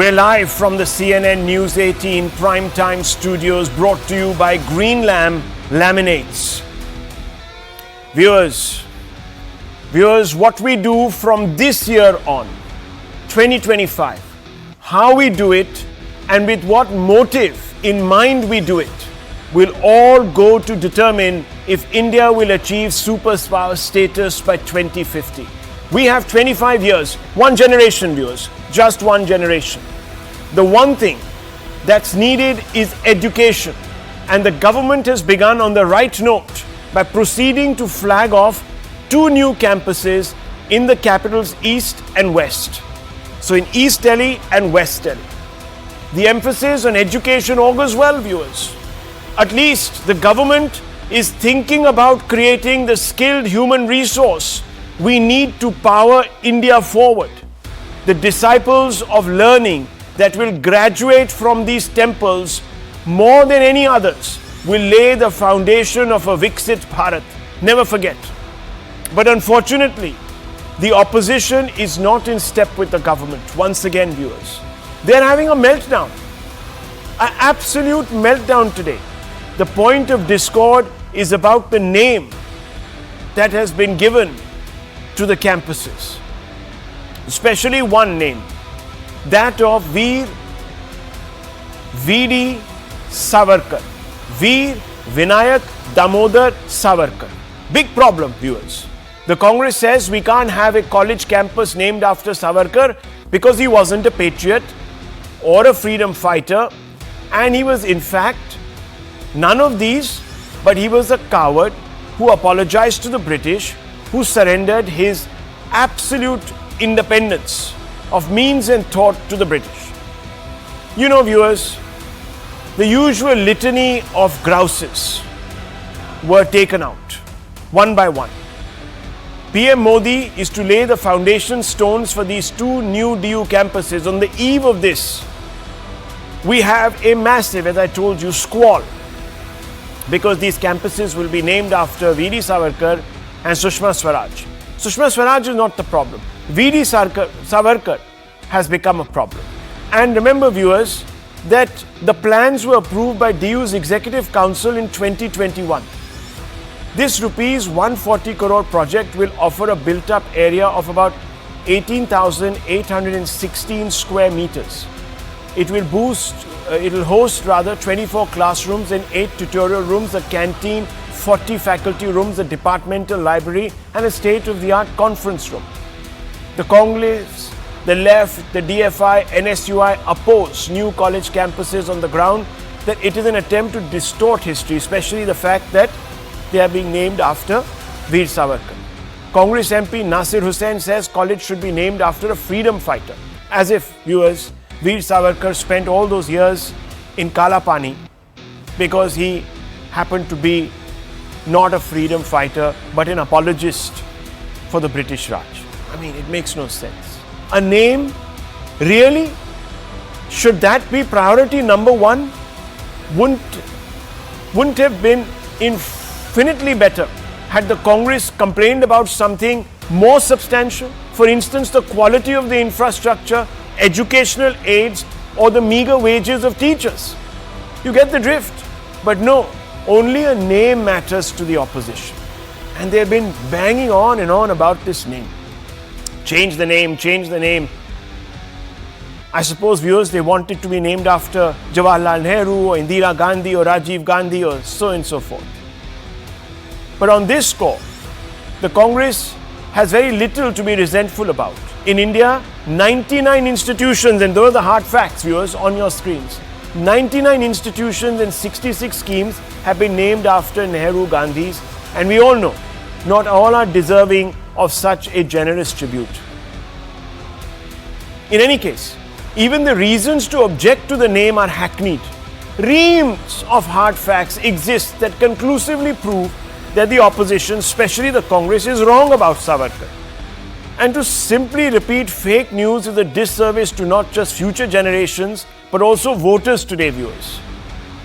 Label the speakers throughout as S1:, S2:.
S1: We're live from the CNN News 18 primetime studios, brought to you by Green Lamb Laminates. Viewers, what we do from this year on, 2025, how we do it and with what motive in mind we do it, will all go to determine if India will achieve superpower status by 2050. We have 25 years, one generation, viewers, just one generation. The one thing that's needed is education, and the government has begun on the right note by proceeding to flag off 2 new campuses in the capitals East and West. So in East Delhi and West Delhi. The emphasis on education augurs well, viewers. At least the government is thinking about creating the skilled human resource we need to power India forward. The disciples of learning that will graduate from these temples more than any others will lay the foundation of a Viksit Bharat. Never forget. But unfortunately, the opposition is not in step with the government. Once again, viewers, they're having a meltdown, an absolute meltdown today. The point of discord is about the name that has been given to the campuses, especially one name, that of Veer Savarkar, Veer Vinayak Damodar Savarkar. Big problem, viewers. The Congress says we can't have a college campus named after Savarkar because he wasn't a patriot or a freedom fighter, and he was in fact none of these, but he was a coward who apologized to the British, who surrendered his absolute independence of means and thought to the British. You know, viewers, the usual litany of grouses were taken out one by one. PM Modi is to lay the foundation stones for these 2 new DU campuses. On the eve of this, we have a massive, as I told you, squall, because these campuses will be named after Veer Savarkar and Sushma Swaraj. Sushma Swaraj is not the problem. Veer Savarkar has become a problem. And remember, viewers, that the plans were approved by DU's Executive Council in 2021. This rupees 140 crore project will offer a built-up area of about 18,816 square meters. It will host 24 classrooms and 8 tutorial rooms, a canteen, 40 faculty rooms, a departmental library, and a state-of-the-art conference room. The Congress, the left, the DFI, NSUI oppose new college campuses on the ground that it is an attempt to distort history, especially the fact that they are being named after Veer Savarkar. Congress MP Nasir Hussain says college should be named after a freedom fighter. As if, viewers, Veer Savarkar spent all those years in Kala Pani because he happened to be not a freedom fighter but an apologist for the British Raj. I mean, it makes no sense. A name? Really? Should that be priority number 1? Wouldn't have been infinitely better had the Congress complained about something more substantial? For instance, the quality of the infrastructure, educational aids, or the meager wages of teachers. You get the drift. But no, only a name matters to the opposition. And they've been banging on and on about this name. Change the name, change the name. I suppose, viewers, they want it to be named after Jawaharlal Nehru or Indira Gandhi or Rajiv Gandhi or so and so forth. But on this score, the Congress has very little to be resentful about. In India, 99 institutions, and those are the hard facts, viewers, on your screens. 99 institutions and 66 schemes have been named after Nehru Gandhis, and we all know not all are deserving of such a generous tribute. In any case, even the reasons to object to the name are hackneyed. Reams of hard facts exist that conclusively prove that the opposition, especially the Congress, is wrong about Savarkar. And to simply repeat fake news is a disservice to not just future generations, but also voters today, viewers.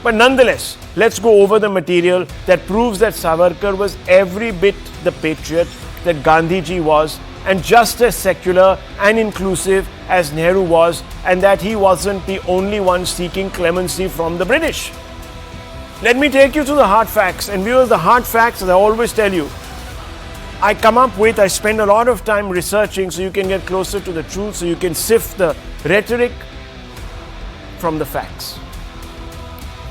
S1: But nonetheless, let's go over the material that proves that Savarkar was every bit the patriot that Gandhiji was and just as secular and inclusive as Nehru was, and that he wasn't the only one seeking clemency from the British. Let me take you to the hard facts. And viewers, the hard facts, as I always tell you, I spend a lot of time researching so you can get closer to the truth, so you can sift the rhetoric from the facts.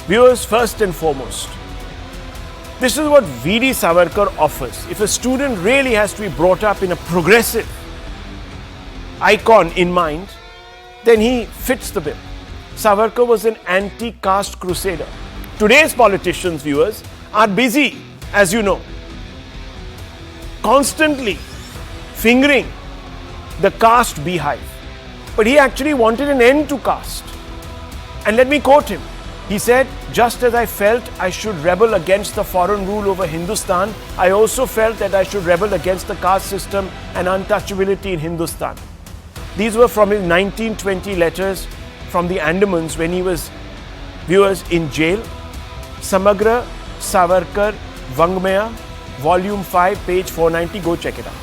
S1: Viewers, first and foremost, this is what Veer Savarkar offers. If a student really has to be brought up in a progressive icon in mind, then he fits the bill. Savarkar was an anti-caste crusader. Today's politicians, viewers, are busy, as you know, constantly fingering the caste beehive. But he actually wanted an end to caste. And let me quote him. He said, "Just as I felt I should rebel against the foreign rule over Hindustan, I also felt that I should rebel against the caste system and untouchability in Hindustan." These were from his 1920 letters from the Andamans when he was, viewers, in jail. Samagra Savarkar Vangmaya, Volume 5, page 490. Go check it out.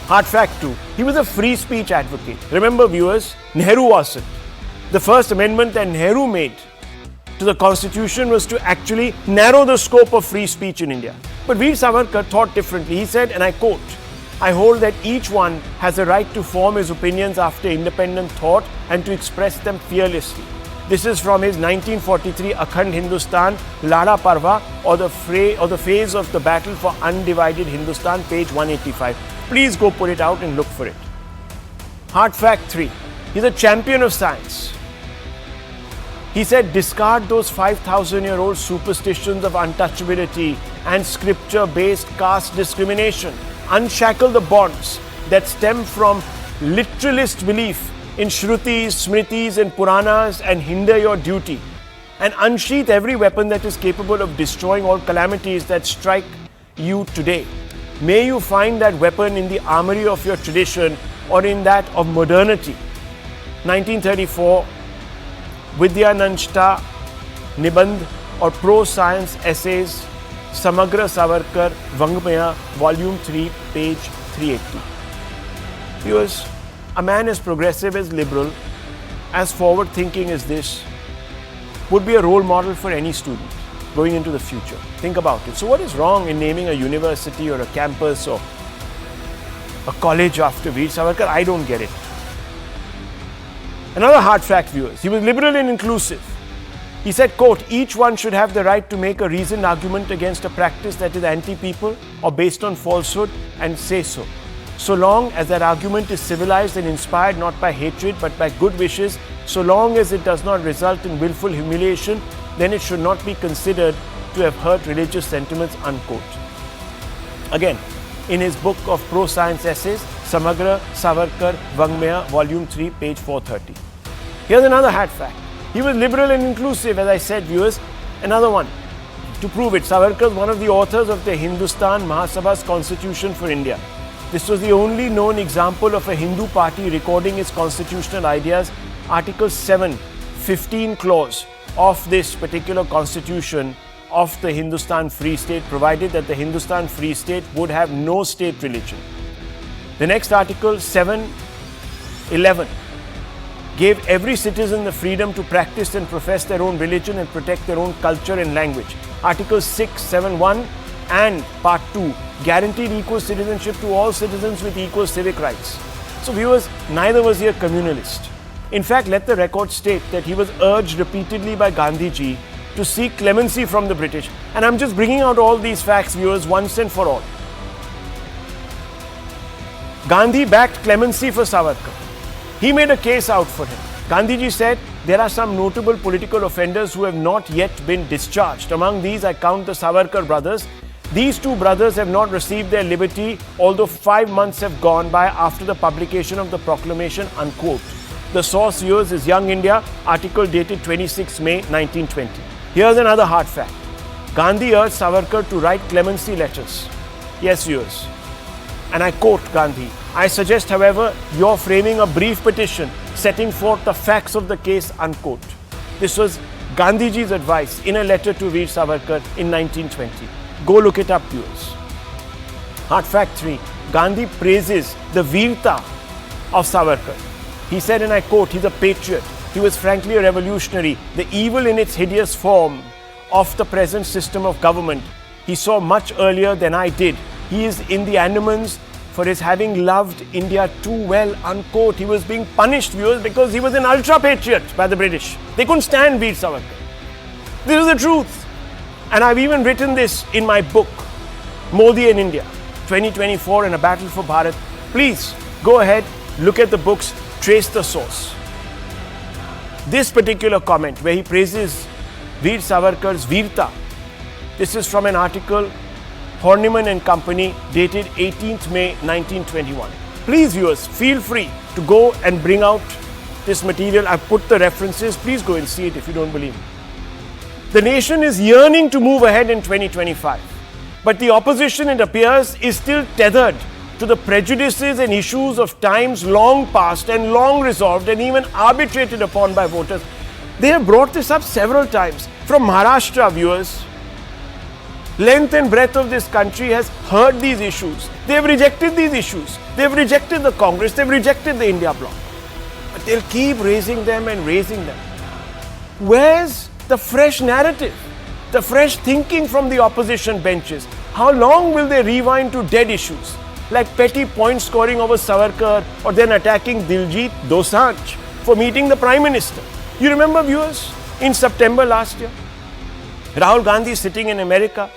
S1: Hard fact 2. He was a free speech advocate. Remember, viewers, Nehru wasn't. The first amendment that Nehru made to the constitution was to actually narrow the scope of free speech in India. But Veer Savarkar thought differently. He said, and I quote, "I hold that each one has a right to form his opinions after independent thought and to express them fearlessly." This is from his 1943 Akhand Hindustan, Lada Parva, or the phase of the battle for undivided Hindustan, page 185. Please go pull it out and look for it. Hard fact 3. He's a champion of science. He said, discard those 5,000-year-old superstitions of untouchability and scripture-based caste discrimination. Unshackle the bonds that stem from literalist belief in Shrutis, Smritis and Puranas and hinder your duty. And unsheath every weapon that is capable of destroying all calamities that strike you today. May you find that weapon in the armory of your tradition or in that of modernity. 1934, Vidyananshta Nibandh or Pro-Science Essays, Samagra Savarkar Vangmaya, Volume 3, page 380. Viewers, a man as progressive, as liberal, as forward-thinking as this would be a role model for any student going into the future. Think about it. So what is wrong in naming a university or a campus or a college after Veer Savarkar? I don't get it. Another hard fact, viewers, he was liberal and inclusive. He said, quote, "Each one should have the right to make a reasoned argument against a practice that is anti-people or based on falsehood and say so long as that argument is civilized and inspired not by hatred but by good wishes, so long as it does not result in willful humiliation, then it should not be considered to have hurt religious sentiments," unquote. Again, in his book of pro-science essays, Samagra Savarkar Vangmaya, Volume 3, page 430. Here's another hard fact. He was liberal and inclusive, as I said, viewers. Another one. To prove it, Savarkar was one of the authors of the Hindustan Mahasabha's Constitution for India. This was the only known example of a Hindu party recording its constitutional ideas. Article 7, 15 clause of this particular constitution of the Hindustan Free State provided that the Hindustan Free State would have no state religion. The next article, 7:11, gave every citizen the freedom to practice and profess their own religion and protect their own culture and language. Article 671 and Part 2 guaranteed equal citizenship to all citizens with equal civic rights. So viewers, neither was he a communalist. In fact, let the record state that he was urged repeatedly by Gandhiji to seek clemency from the British. And I'm just bringing out all these facts, viewers, once and for all. Gandhi backed clemency for Savarkar. He made a case out for him. Gandhiji said, there are some notable political offenders who have not yet been discharged. Among these, I count the Savarkar brothers. These two brothers have not received their liberty, although 5 months have gone by after the publication of the proclamation, unquote. The source, viewers, is Young India, article dated 26 May 1920. Here's another hard fact. Gandhi urged Savarkar to write clemency letters. Yes, viewers. And I quote Gandhi, "I suggest, however, your framing a brief petition setting forth the facts of the case," unquote. This was Gandhiji's advice in a letter to Veer Savarkar in 1920. Go look it up, viewers. Hard fact 3. Gandhi praises the Veerta of Savarkar. He said, and I quote, he's a patriot. He was frankly a revolutionary. The evil in its hideous form of the present system of government he saw much earlier than I did. He is in the Andamans for his having loved India too well, unquote. He was being punished, viewers, because he was an ultra-patriot by the British. They couldn't stand Veer Savarkar. This is the truth. And I've even written this in my book, Modi and India, 2024 and a Battle for Bharat. Please go ahead, look at the books, trace the source. This particular comment where he praises Veer Savarkar's Veerta, this is from an article, Horniman and Company, dated 18th May 1921. Please, viewers, feel free to go and bring out this material. I've put the references. Please go and see it if you don't believe me. The nation is yearning to move ahead in 2025. But the opposition, it appears, is still tethered to the prejudices and issues of times long past and long resolved and even arbitrated upon by voters. They have brought this up several times. From Maharashtra, viewers, length and breadth of this country has heard these issues. They have rejected these issues. They have rejected the Congress. They have rejected the India bloc. But they'll keep raising them and raising them. Where's the fresh narrative? The fresh thinking from the opposition benches? How long will they rewind to dead issues like petty point scoring over Savarkar or then attacking Diljit Dosanjh for meeting the Prime Minister? You remember, viewers, in September last year, Rahul Gandhi sitting in America,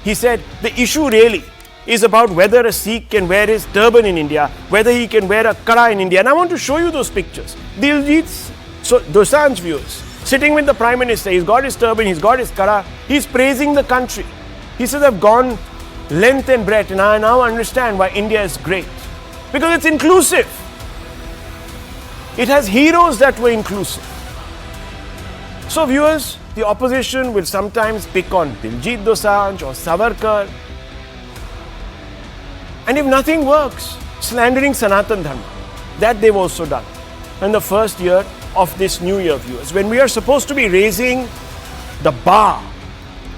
S1: he said the issue really is about whether a Sikh can wear his turban in India, whether he can wear a kara in India. And I want to show you those pictures. Diljit Dosanjh, viewers, sitting with the Prime Minister, he's got his turban, he's got his kara, he's praising the country. He says, I've gone length and breadth and I now understand why India is great. Because it's inclusive. It has heroes that were inclusive. So, viewers, the opposition will sometimes pick on Diljit Dosanjh or Savarkar. And if nothing works, slandering Sanatan Dharma. That they've also done. In the first year of this new year, viewers, when we are supposed to be raising the bar,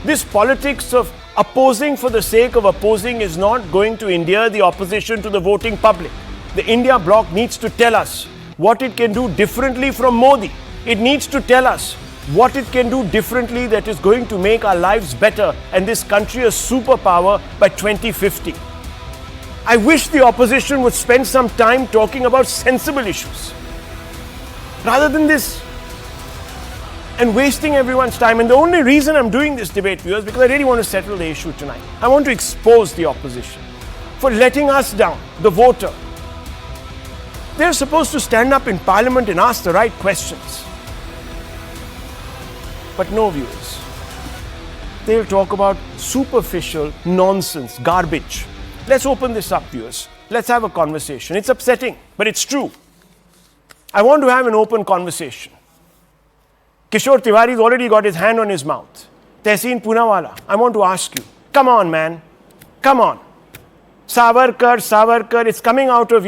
S1: this politics of opposing for the sake of opposing is not going to endear the opposition to the voting public. The India bloc needs to tell us what it can do differently from Modi. It needs to tell us what it can do differently that is going to make our lives better and this country a superpower by 2050. I wish the opposition would spend some time talking about sensible issues rather than this and wasting everyone's time. And the only reason I'm doing this debate, viewers, because I really want to settle the issue tonight. I want to expose the opposition for letting us down, the voter. They're supposed to stand up in Parliament and ask the right questions. But no, viewers. They'll talk about superficial nonsense, garbage. Let's open this up, viewers. Let's have a conversation. It's upsetting, but it's true. I want to have an open conversation. Kishore Tiwari's already got his hand on his mouth. Tehseen Poonawala, I want to ask you, come on, man. Come on. Savarkar, it's coming out of,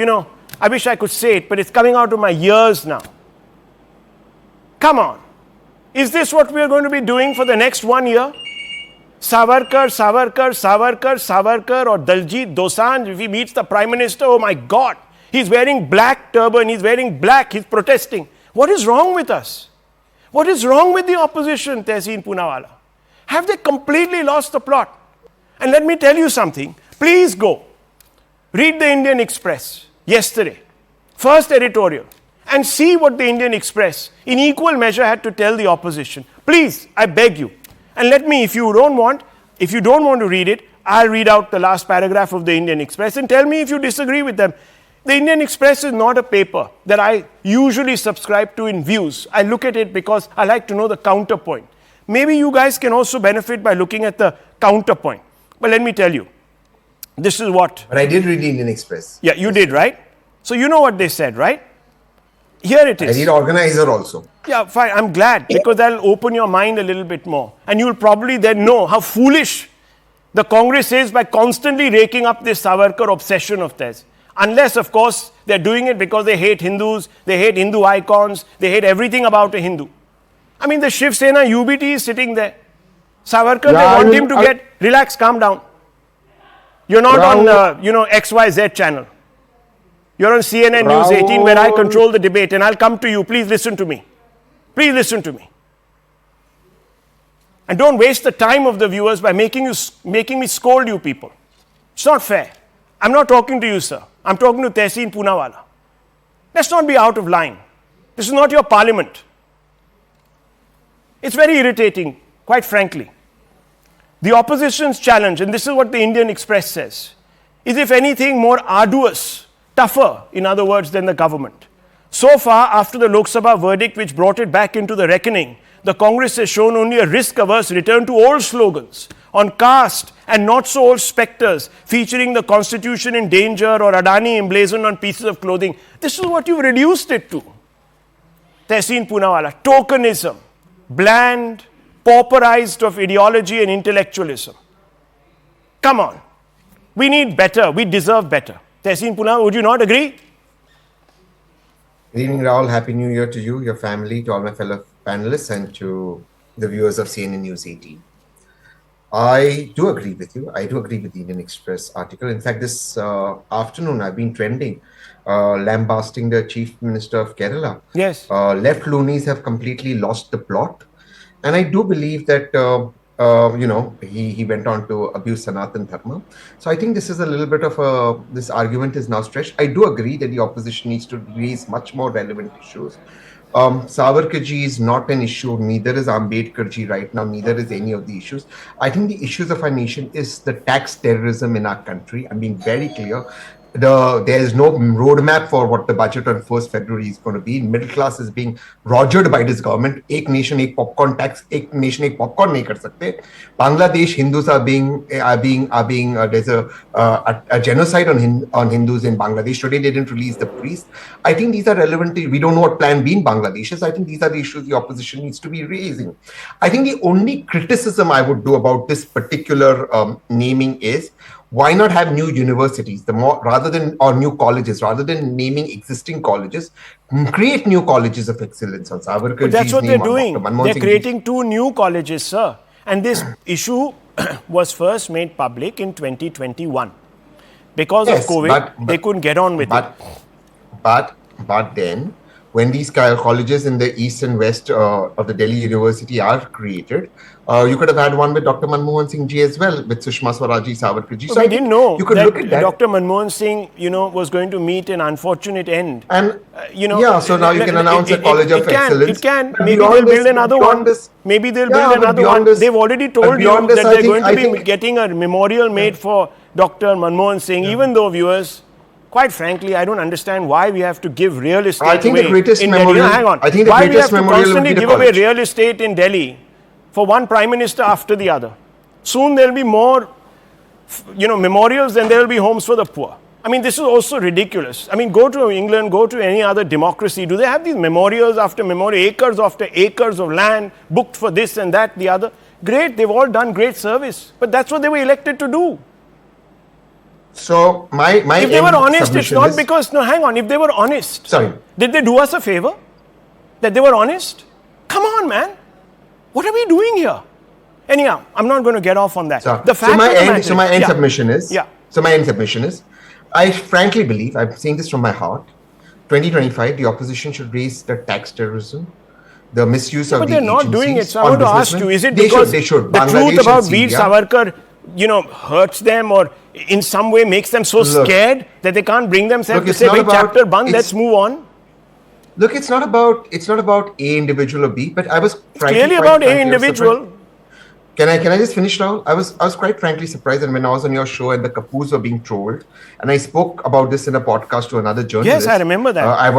S1: I wish I could say it, but it's coming out of my ears now. Come on. Is this what we are going to be doing for the next 1 year? Savarkar, or Diljit Dosanjh, if he meets the Prime Minister, oh my God, he's wearing black turban, he's wearing black, he's protesting. What is wrong with us? What is wrong with the opposition, Tehseen Poonawala? Have they completely lost the plot? And let me tell you something. Please go. Read the Indian Express yesterday. First editorial. And see what the Indian Express in equal measure had to tell the opposition. Please, I beg you. And let me, if you don't want to read it, I'll read out the last paragraph of the Indian Express and tell me if you disagree with them. The Indian Express is not a paper that I usually subscribe to in views. I look at it because I like to know the counterpoint. Maybe you guys can also benefit by looking at the counterpoint. But let me tell you, this is what...
S2: But I did read the Indian Express.
S1: Yeah, you did, right? So you know what they said, right? Here it is.
S2: I read Organizer also.
S1: Yeah, fine. I'm glad because that'll open your mind a little bit more. And you'll probably then know how foolish the Congress is by constantly raking up this Savarkar obsession of theirs. Unless, of course, they're doing it because they hate Hindus, they hate Hindu icons, they hate everything about a Hindu. I mean, the Shiv Sena UBT is sitting there. Savarkar, they want him to relax, calm down. You're not on, XYZ channel. You're on CNN News 18 where I control the debate, and I'll come to you. Please listen to me. Please listen to me. And don't waste the time of the viewers by making me scold you people. It's not fair. I'm not talking to you, sir. I'm talking to Tehseen Poonawalla. Let's not be out of line. This is not your parliament. It's very irritating, quite frankly. The opposition's challenge, and this is what the Indian Express says, is if anything more arduous, tougher, in other words, than the government. So far, after the Lok Sabha verdict which brought it back into the reckoning, the Congress has shown only a risk-averse return to old slogans on caste and not-so-old spectres featuring the constitution in danger or Adani emblazoned on pieces of clothing. This is what you've reduced it to. Tehseen Poonawalla, tokenism, bland, pauperized of ideology and intellectualism. Come on. We need better. We deserve better. Tehseen Poonawalla, would you not agree?
S2: Good evening, Rahul. Happy New Year to you, your family, to all my fellow panelists, and to the viewers of CNN News 18. I do agree with you. I do agree with the Indian Express article. In fact, this afternoon, I've been trending, lambasting the Chief Minister of Kerala.
S1: Yes.
S2: Left loonies have completely lost the plot. And I do believe that, he went on to abuse Sanatan Dharma. So I think this is a little bit of this argument is now stretched. I do agree that the opposition needs to raise much more relevant issues. Savarkarji is not an issue, neither is Ambedkarji right now, neither is any of the issues. I think the issues of our nation is the tax terrorism in our country. I'm being very clear. There is no roadmap for what the budget on 1st February is going to be. Middle class is being rogered by this government. Ek nation, ek popcorn tax. Ek nation, ek popcorn nahi kar sakte. Bangladesh Hindus are being. There's a genocide on Hindus in Bangladesh. Today they didn't release the priest. I think these are relevant. We don't know what Plan B in Bangladesh is. I think these are the issues the opposition needs to be raising. I think the only criticism I would do about this particular naming is, why not have new universities, new colleges, rather than naming existing colleges, create new colleges of excellence on Savarkarji's name.
S1: That's what they're doing. They're creating 2 new colleges, sir. And this issue was first made public in 2021. Because of COVID, they couldn't get on with it.
S2: But then, when these colleges in the east and west of the Delhi University are created, you could have had one with Dr. Manmohan Singh ji as well, with Sushma Swaraji, Savarkarji.
S1: So I didn't know you could look at that. Dr. Manmohan Singh, was going to meet an unfortunate end.
S2: And so now you can announce a college of excellence.
S1: It can. Maybe they'll build another one. Maybe they'll build another one. They've already told you that they're going to be getting a memorial made for Dr. Manmohan Singh, even though, viewers, quite frankly, I don't understand why we have to give real estate away.
S2: I think the greatest memorial.
S1: Hang on.
S2: I think the greatest memorial would be the college.
S1: Why we have to constantly give away real estate in Delhi for one prime minister after the other? Soon there'll be more, memorials than there will be homes for the poor. I mean, this is also ridiculous. I mean, go to England, go to any other democracy. Do they have these memorials after memorial, acres after acres of land booked for this and that, the other? Great, they've all done great service. But that's what they were elected to do.
S2: So my
S1: if they were honest, it's not because, if they were honest, did they do us a favor? That they were honest? Come on, man. What are we doing here? Anyhow, I'm not going to get off on that.
S2: My end submission is, I frankly believe, I'm saying this from my heart, 2025, the opposition should raise the tax terrorism, the misuse of the agencies.
S1: But they're not doing it. So I want to ask you, is it because the truth about Veer Savarkar, hurts them or in some way makes them so scared that they can't bring themselves to say, chapter band, let's move on?
S2: Look, it's not about A individual or B, but I was
S1: clearly about A individual.
S2: Can I just finish now? I was quite frankly surprised, and when I was on your show and the Kapoors were being trolled, and I spoke about this in a podcast to another journalist.
S1: Yes, I remember that.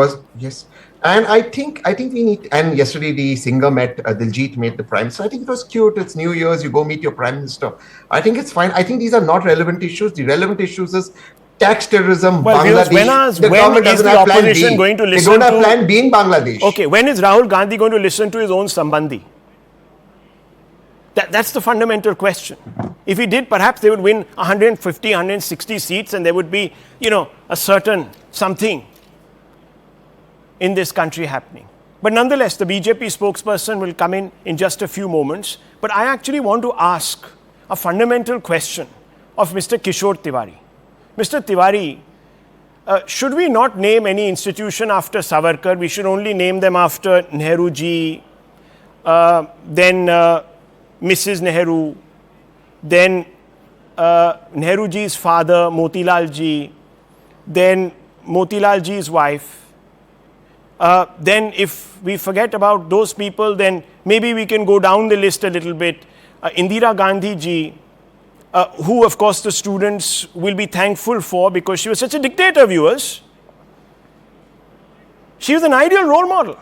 S2: And I think we need. And yesterday the singer met Diljit met the prime. So I think it was cute. It's New Year's. You go meet your prime minister. I think it's fine. I think these are not relevant issues. The relevant issues is tax terrorism. Bangladesh.
S1: When is the opposition going to listen to?
S2: They don't have Plan B in Bangladesh.
S1: Okay. When is Rahul Gandhi going to listen to his own Sambandhi? That's the fundamental question. If he did, perhaps they would win 150, 160 seats, and there would be, a certain something in this country happening. But nonetheless, the BJP spokesperson will come in just a few moments. But I actually want to ask a fundamental question of Mr. Kishore Tiwari. Mr. Tiwari, should we not name any institution after Savarkar? We should only name them after Nehru ji, then Mrs. Nehru, then Nehru ji's father, Motilal ji, then Motilal ji's wife. Then if we forget about those people, then maybe we can go down the list a little bit. Indira Gandhi ji, who of course the students will be thankful for because she was such a dictator, viewers. She was an ideal role model.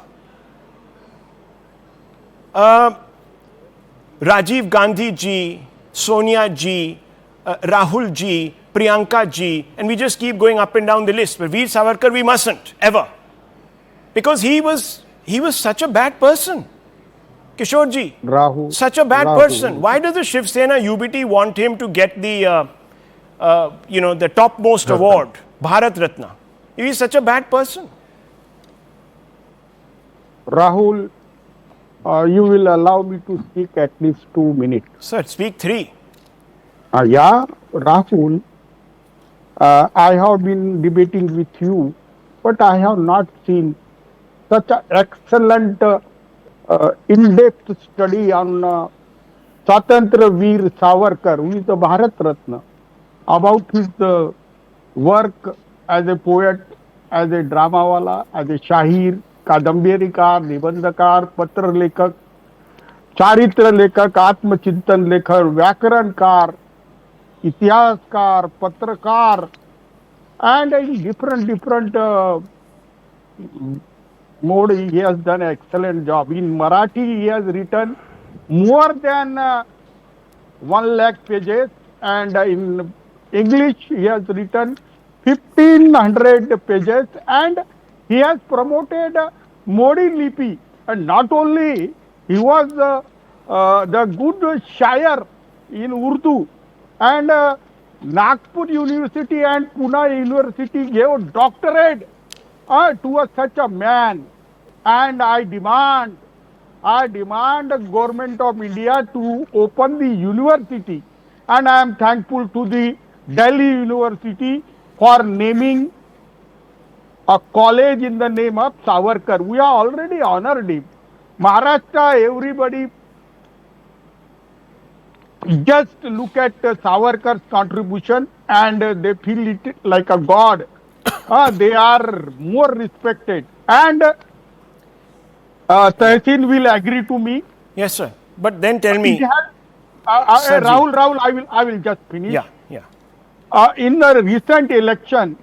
S1: Rajiv Gandhi ji, Sonia ji, Rahul ji, Priyanka ji, and we just keep going up and down the list. But Veer Savarkar, we mustn't, ever. Because he was such a bad person. Kishore ji,
S3: Rahul,
S1: such a bad person. Why does the Shiv Sena UBT want him to get the, the topmost award, Bharat Ratna? He is such a bad person.
S3: Rahul, you will allow me to speak at least 2 minutes.
S1: Sir, speak 3.
S3: Yeah, Rahul, I have been debating with you, but I have not seen such an excellent in-depth study on Swatantra Veer Savarkar, who is the Bharat Ratna, about his work as a poet, as a dramawala, as a shahir, कादंबरीकार, निबंधकार, पत्र लेखक, चारित्र लेखक, आत्मचिंतन लेखक, व्याकरणकार, इतिहासकार, पत्रकार, and in different mode he has done an excellent job. In Marathi he has written more than 1 lakh pages, and in English he has written 1500 pages, and he has promoted Modi Lipi, and not only he was the good shire in Urdu, and Nagpur University and Pune University gave doctorate to such a man, and I demand the government of India to open the university, and I am thankful to the Delhi University for naming a college in the name of Savarkar. We are already honored him. Maharashtra, everybody just look at Savarkar's contribution and they feel it like a god. They are more respected. And Tehseen will agree to me.
S1: Yes, sir. But then tell me.
S3: Rahul, I will just finish.
S1: Yeah.
S3: In the recent election,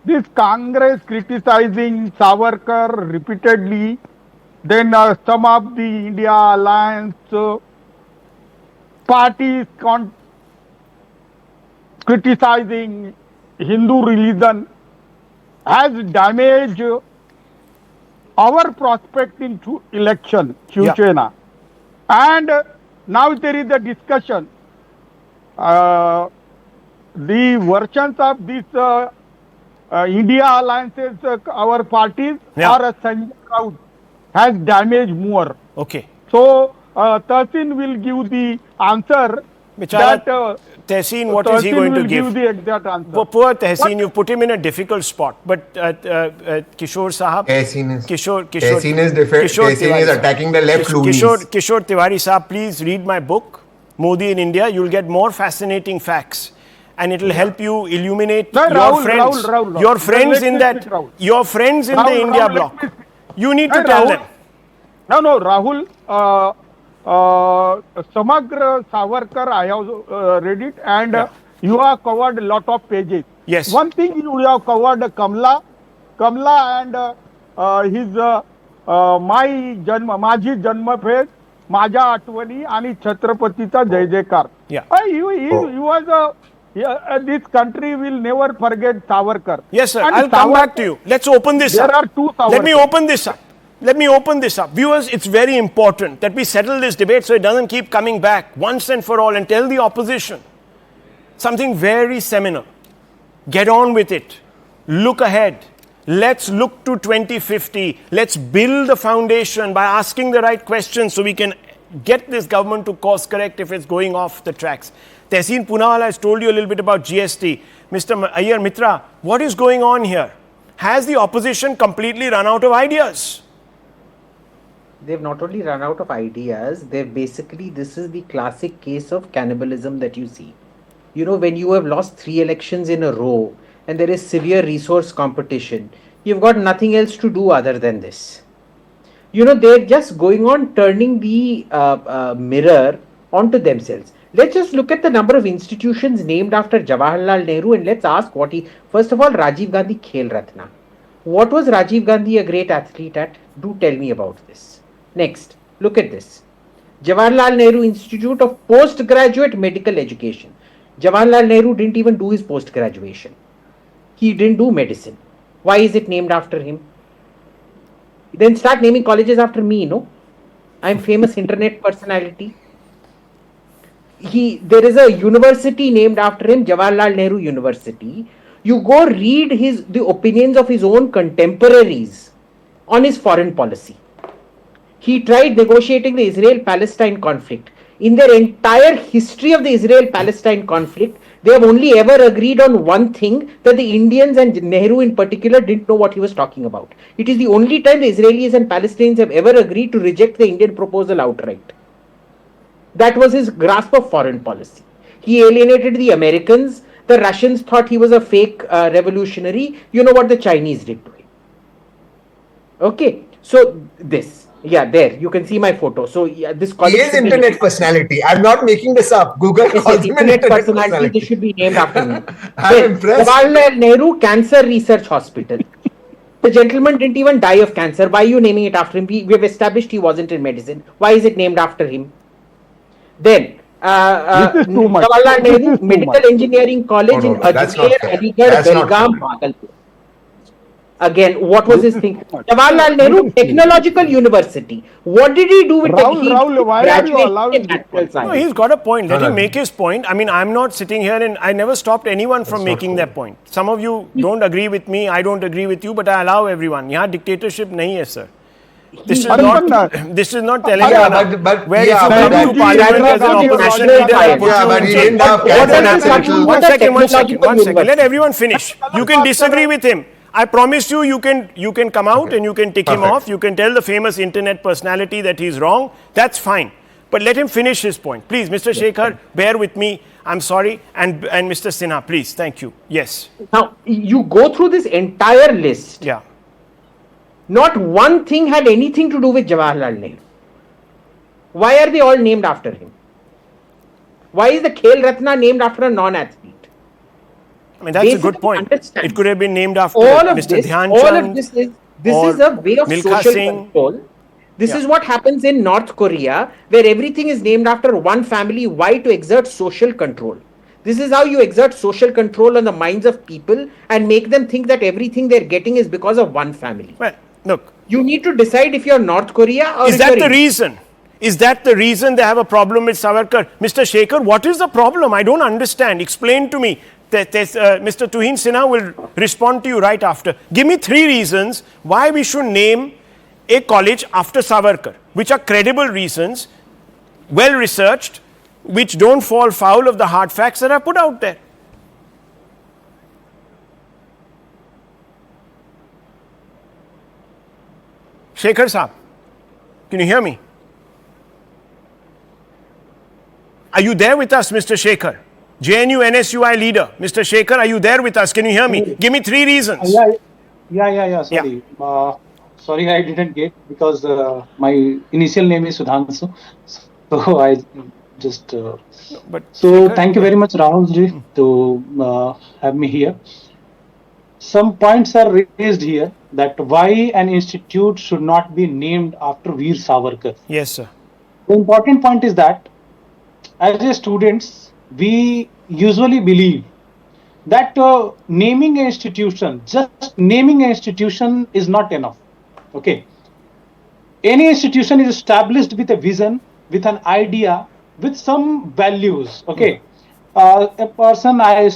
S3: this Congress criticizing Savarkar repeatedly, then some of the India Alliance parties criticizing Hindu religion has damaged our prospect in election, Shivsena. And now there is a discussion. The versions of this India alliances, our parties or a Sanjay crowd has damaged more.
S1: Okay.
S3: So Tehseen will give the answer.
S1: Tehseen, what is he going to give?
S3: The exact answer.
S1: Poor Tehseen, you put him in a difficult spot. But Kishore Sahab, Tehseen
S2: is attacking the left loonies.
S1: Kishore Tiwari Sahab, please read my book, Modi in India. You'll get more fascinating facts, and it will help you illuminate your friends in the India bloc. You need to tell them.
S3: No, Rahul. Samagra Savarkar, I have read it, and you have covered a lot of pages.
S1: Yes.
S3: One thing you have covered Kamla and his माझी जन्मफेस, माझ्या आठवणी आणि छत्रपतीचा जय जयकार. He was this country will never forget Savarkar.
S1: Yes, sir. I'll come back to you. Let's open this up.
S3: There are two Savarkar.
S1: Let me open this up. Viewers, it's very important that we settle this debate so it doesn't keep coming back once and for all, and tell the opposition something very seminal. Get on with it. Look ahead. Let's look to 2050. Let's build the foundation by asking the right questions so we can get this government to course correct if it's going off the tracks. Tehseen Poonawalla has told you a little bit about GST. Mr. Iyer Mitra, what is going on here? Has the opposition completely run out of ideas?
S4: They've not only run out of ideas, they've basically, this is the classic case of cannibalism that you see. You know, when you have lost 3 elections in a row and there is severe resource competition, you've got nothing else to do other than this. You know, they're just going on turning the mirror onto themselves. Let's just look at the number of institutions named after Jawaharlal Nehru and let's ask what he... First of all, Rajiv Gandhi Khel Ratna. What was Rajiv Gandhi a great athlete at? Do tell me about this. Next, look at this. Jawaharlal Nehru Institute of Postgraduate Medical Education. Jawaharlal Nehru didn't even do his post-graduation. He didn't do medicine. Why is it named after him? Then start naming colleges after me, no? I'm famous internet personality. There is a university named after him, Jawaharlal Nehru University. You go read the opinions of his own contemporaries on his foreign policy. He tried negotiating the Israel-Palestine conflict. In their entire history of the Israel-Palestine conflict, they have only ever agreed on one thing, that the Indians and Nehru in particular didn't know what he was talking about. It is the only time the Israelis and Palestinians have ever agreed to reject the Indian proposal outright. That was his grasp of foreign policy. He alienated the Americans. The Russians thought he was a fake revolutionary. You know what the Chinese did to him. Okay, so this. Yeah, there. You can see my photo. So yeah, this college
S2: He is internet personality. I'm not making this up. Google calls him an internet personality.
S4: This should be named after me.
S2: I'm impressed.
S4: Jawaharlal Nehru Cancer Research Hospital. The gentleman didn't even die of cancer. Why are you naming it after him? We have established he wasn't in medicine. Why is it named after him? Then, Jawaharlal Nehru Medical Engineering College in Ajmer, Aligarh, Belgaum, Bhagalpur. Again, what was his thing? Jawaharlal Nehru Technological University. What did he do with
S3: Rahul, why are you allowing this?
S1: No, he's got a point. Let him make his point. I mean, I'm not sitting here and I never stopped anyone from making their point. Some of you don't agree with me, I don't agree with you, but I allow everyone. Yahan dictatorship nahi hai, sir. This is not Telangana, where if you come to parliament as an opposition leader, one second. Let everyone finish. You can disagree with him. I promise you, you can come out and you can tick him off. You can tell the famous internet personality that he's wrong. That's fine. But let him finish his point. Please, Mr. Shekhar, bear with me. I'm sorry. And Mr. Sinha, please. Thank you. Yes.
S4: Now, you go through this entire list.
S1: Yeah.
S4: Not one thing had anything to do with Jawaharlal Nehru. Why are they all named after him? Why is the Khel Ratna named after a non-athlete?
S1: I mean, that's a good point. It could have been named after Mr. Dhyan
S4: Chand. All of this is a way of
S1: Milkha
S4: social
S1: Singh.
S4: control. This is what happens in North Korea, where everything is named after one family. Why? To exert social control. This is how you exert social control on the minds of people and make them think that everything they're getting is because of one family.
S1: Well, look.
S4: You need to decide if you're North Korea or
S1: Is that the reason? Is that the reason they have a problem with Savarkar? Mr. Shekhar, what is the problem? I don't understand. Explain to me. Mr. Tuhin Sinha will respond to you right after. Give me 3 reasons why we should name a college after Savarkar, which are credible reasons, well researched, which don't fall foul of the hard facts that are put out there. Shekhar Saab, can you hear me? Are you there with us, Mr. Shekhar? JNU NSUI leader, Mr. Shekhar, are you there with us? Can you hear me? Give me 3 reasons.
S5: Yeah. Sorry. Sorry, I didn't get because my initial name is Sudhanshu. So I just. Thank you very much, Rahul ji, to have me here. Some points are raised here that why an institute should not be named after Veer Savarkar.
S1: Yes, sir.
S5: The important point is that as a students, we usually believe that naming an institution, just naming an institution is not enough. Okay. Any institution is established with a vision, with an idea, with some values. Okay. A person, I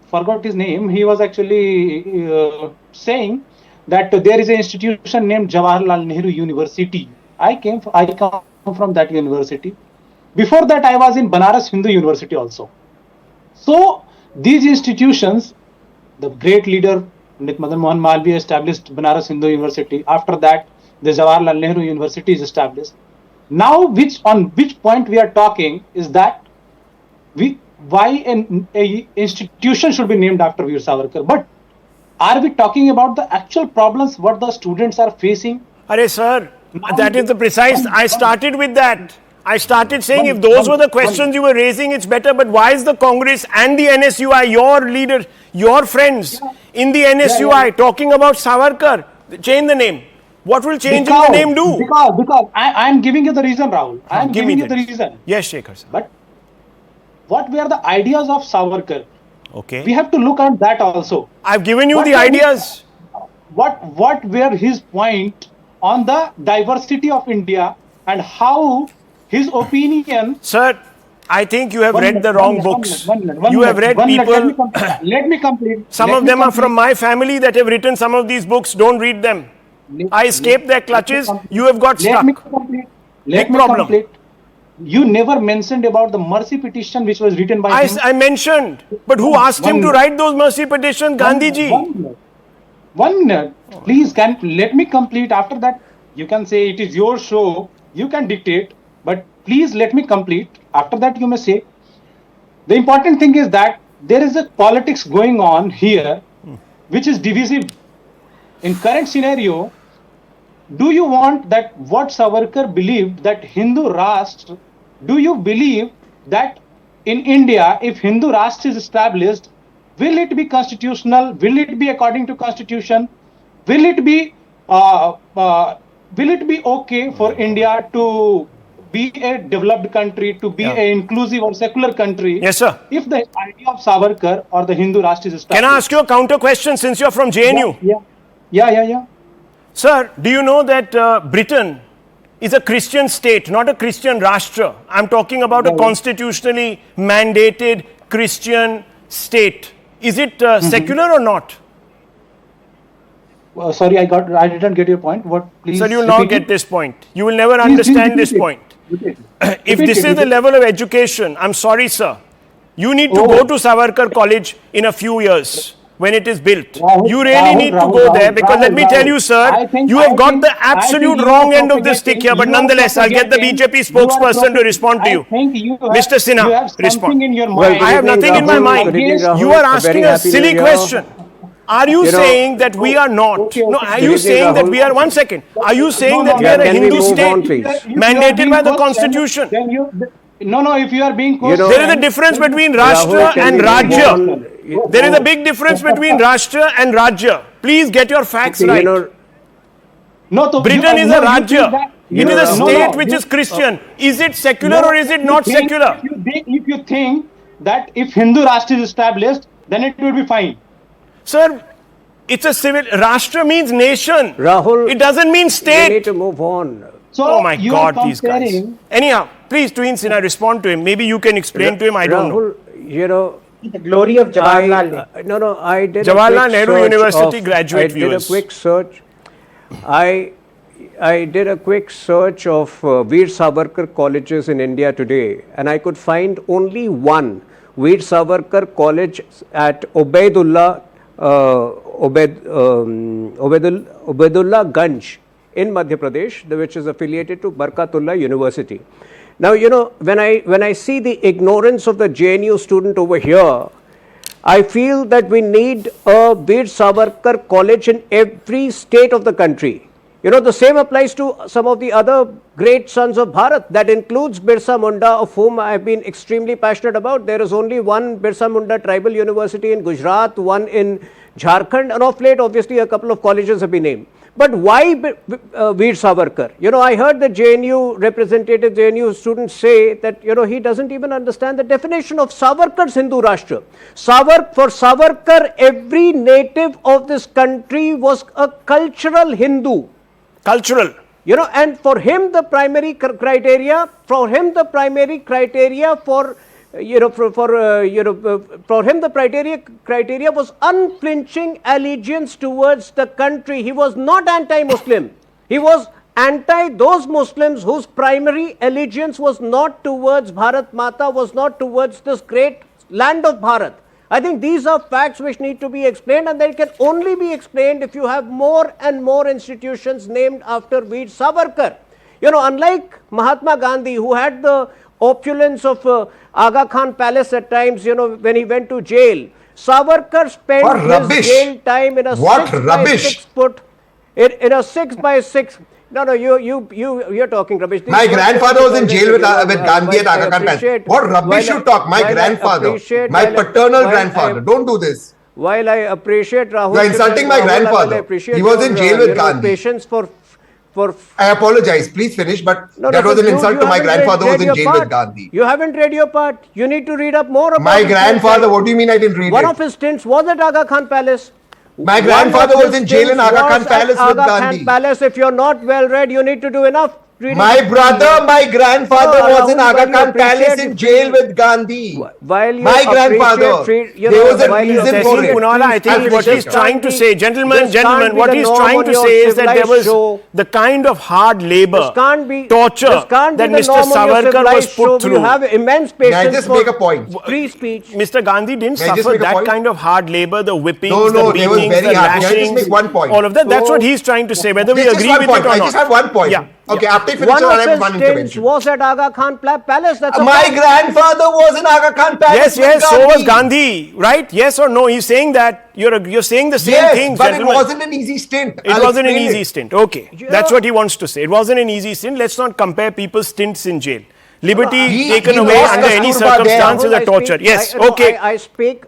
S5: forgot his name. He was actually saying that there is an institution named Jawaharlal Nehru University. I come from that university. Before that, I was in Banaras Hindu University also. So these institutions, the great leader Pandit Madan Mohan Malviya established Banaras Hindu University. After that, the Jawaharlal Nehru University is established. Now, on which point we are talking is that why an institution should be named after Veer Savarkar. But are we talking about the actual problems what the students are facing?
S1: Arey sir, that is the precise. I started with that. I started saying if those were the questions you were raising, it's better. But why is the Congress and the NSUI, your leaders, your friends in the NSUI talking about Savarkar? Change the name. What will change in the name do?
S5: Because I am giving you the reason, Rahul. I am giving you the reason.
S1: Yes, Shekhar sir.
S5: But what were the ideas of Savarkar?
S1: Okay.
S5: We have to look at that also.
S1: I've given you the ideas.
S5: What were his point on the diversity of India and how his opinion?
S1: Sir, I think you have read the wrong books. You have read people.
S5: Let me complete.
S1: Some of them are from my family that have written some of these books. Don't read them. I escaped their clutches. You have got stuck.
S5: Let me complete. You never mentioned about the mercy petition which was written by him.
S1: I mentioned. But who asked him to write those mercy petitions? Gandhiji.
S5: 1 minute. Please, let me complete. After that, you can say it is your show. You can dictate. But please let me complete. After that, you may say. The important thing is that there is a politics going on here which is divisive. In current scenario, do you want that what Savarkar believed that Hindu Rashtra, do you believe that in India, if Hindu Rashtra is established, will it be constitutional? Will it be according to constitution? Will it be okay for India to be a developed country, to be an inclusive or secular country?
S1: Yes, sir.
S5: If the idea of Savarkar or the Hindu Rashtra is established.
S1: Can I ask you a counter question since you're from JNU?
S5: Yeah.
S1: Sir, do you know that Britain is a Christian state, not a Christian Rashtra? I'm talking about a constitutionally mandated Christian state. Is it secular or not?
S5: Sorry, I didn't get your point. What? Please.
S1: Sir, you will not get this point. You will never understand this point. If this is the level of education, I'm sorry, sir. You need to go to Savarkar College in a few years. When it is built. You really need to go there because let me tell you, sir, you have got the absolute wrong end of the stick here. But nonetheless, I'll get the BJP spokesperson to respond to you. Mr. Sinha, respond. I have nothing in my mind. You are asking a silly question. Are you saying that we are not? No, are you saying that we are, 1 second, are you saying that we are a Hindu state mandated by the constitution?
S5: No, if you are being
S1: there is a difference between Rashtra and Rajya. There is a big difference between Rashtra and Rajya. Please get your facts right. Britain is a Rajya. It is a state which is Christian. Is it secular or is it not secular?
S5: If you think that if Hindu Rashtra is established, then it will be fine.
S1: Sir, it's a civil. Rashtra means nation.
S6: Rahul,
S1: it doesn't mean state.
S6: We need to move on.
S5: So
S1: oh my God, these guys. Anyhow, please, Twin Sinha, respond to him. Maybe you can explain to him. I don't know.
S6: You know,
S4: the glory of Jawaharlal.
S6: I did
S1: Jawaharlal Nehru University graduate viewers.
S6: I did a quick search. I did a quick search of Veer Savarkar colleges in India today, and I could find only one Veer Savarkar College at Ubaidullah Ganj in Madhya Pradesh, which is affiliated to Barkatullah University. Now, you know, when I see the ignorance of the JNU student over here, I feel that we need a Veer Savarkar college in every state of the country. You know, the same applies to some of the other great sons of Bharat. That includes Birsa Munda, of whom I have been extremely passionate about. There is only one Birsa Munda Tribal University in Gujarat, one in Jharkhand, and of late, obviously, a couple of colleges have been named. But why Veer Savarkar? You know, I heard the JNU representative, JNU students say that, you know, he doesn't even understand the definition of Savarkar's Hindu Rashtra. For Savarkar, every native of this country was a cultural Hindu.
S1: Cultural.
S6: You know, and for him the primary criteria, for him the criteria was unflinching allegiance towards the country. He was not anti-Muslim. He was anti those Muslims whose primary allegiance was not towards Bharat Mata, was not towards this great land of Bharat. I think these are facts which need to be explained, and they can only be explained if you have more and more institutions named after Veer Savarkar. You know, unlike Mahatma Gandhi, who had the opulence of Aga Khan Palace at times, you know, when he went to jail, Savarkar spent his jail time in a 6 by 6 foot, in a 6 by 6. No, you're talking rubbish.
S2: My grandfather was in jail with Gandhi at Aga Khan Palace. What rubbish you talk? My grandfather, my paternal grandfather. Don't do this.
S6: While I appreciate Rahul,
S2: you're insulting my grandfather. He was in jail with Gandhi.
S6: Patience for.
S2: I apologize. Please finish. But that was an insult to my grandfather who was in jail with Gandhi.
S6: You haven't read your part. You need to read up more about
S2: my grandfather. What do you mean I didn't read it?
S6: One of his stints was at Aga Khan Palace.
S2: My grandfather was in jail in Aga Khan Palace with Gandhi.
S6: Palace. If you're not well read, you need to do enough reading.
S2: My brother, my grandfather was in Aga Khan Palace in jail with Gandhi.
S6: While you
S2: my grandfather, there was a reason for it.
S1: Punara, I think what he's trying to say, gentlemen, what he's trying to say is that there was the kind of hard labor, torture that Mr. Savarkar was put through.
S6: You have immense patience.
S2: May I just make a point?
S6: Free speech.
S1: Mr. Gandhi didn't suffer that kind of hard labor, the whippings,
S2: the
S1: beatings, the lashings, all of that. That's what he's trying to say, whether we agree with it or not.
S2: I just have one point.
S1: Yeah.
S2: Okay, after you finish,
S6: One
S2: I have
S6: of
S2: one
S6: his
S2: intervention.
S6: stints was at Aga Khan Palace. That's
S2: my grandfather was in Aga Khan Palace.
S1: Yes, so was Gandhi, right? Yes or no? He's saying that you're saying the same thing.
S2: But it wasn't an easy stint.
S1: It wasn't an easy stint. Okay, that's what he wants to say. It wasn't an easy stint. Let's not compare people's stints in jail. Liberty taken away under any circumstances are torture. Yes, okay.
S6: I speak.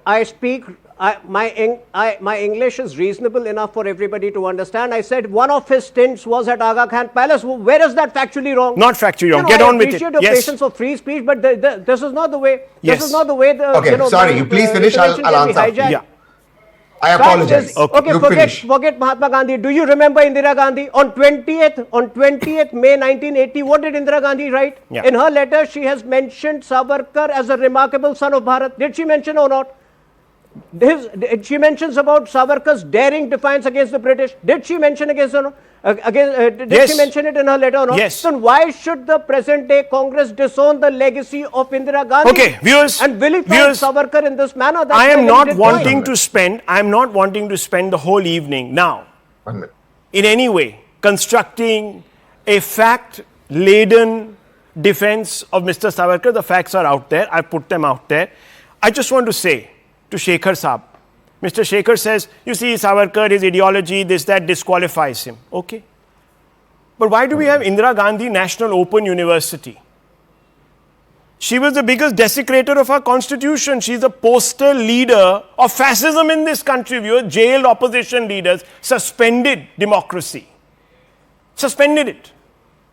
S6: My English is reasonable enough for everybody to understand. I said one of his stints was at Aga Khan Palace. Where is that factually wrong?
S1: Not factually wrong. Get on with it.
S6: I appreciate your patience for free speech, but this is not the way.
S1: Yes.
S6: This is not the way.
S2: Okay, sorry. You please finish. I'll answer.
S1: Yeah.
S2: I apologize.
S6: Okay, forget Mahatma Gandhi. Do you remember Indira Gandhi? On 20th May 1980, what did Indira Gandhi write?
S1: Yeah.
S6: In her letter, she has mentioned Savarkar as a remarkable son of Bharat. Did she mention or not? She mentions about Savarkar's daring defiance against the British. Did she mention she mention it in her letter or not?
S1: Yes.
S6: Then why should the present day Congress disown the legacy of Indira Gandhi?
S1: Okay, viewers.
S6: And vilify Savarkar in this manner?
S1: I am not wanting to spend the whole evening now in any way constructing a fact-laden defense of Mr. Savarkar. The facts are out there. I put them out there. I just want to say to Shekhar Saab, Mr. Shekhar says, you see, Savarkar, his ideology, this, that disqualifies him. Okay. But why do we have Indira Gandhi National Open University? She was the biggest desecrator of our constitution. She's the poster leader of fascism in this country. We were jailed opposition leaders, suspended democracy. Suspended it.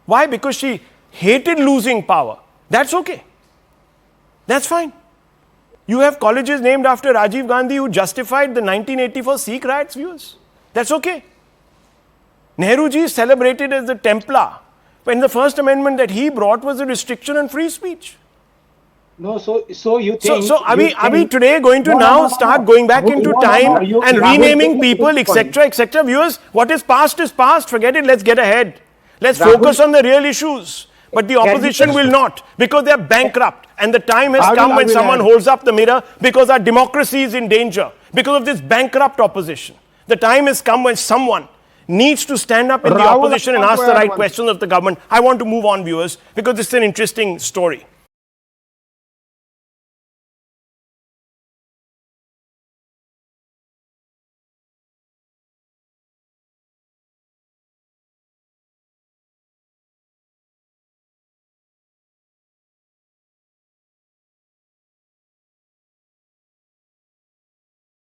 S1: Why? Because she hated losing power. That's okay. That's fine. You have colleges named after Rajiv Gandhi who justified the 1984 Sikh riots, viewers. That's okay. Nehruji is celebrated as the Templar, when the first amendment that he brought was a restriction on free speech.
S5: No, so you think...
S1: So are we today going to start going back into time and renaming people, etc., etc.? Viewers, what is past, forget it, let's get ahead. Let's focus on the real issues. But the opposition will not, because they are bankrupt. And the time has come when someone holds up the mirror, because our democracy is in danger, because of this bankrupt opposition. The time has come when someone needs to stand up in the opposition and ask the right questions of the government. I want to move on, viewers, because this is an interesting story.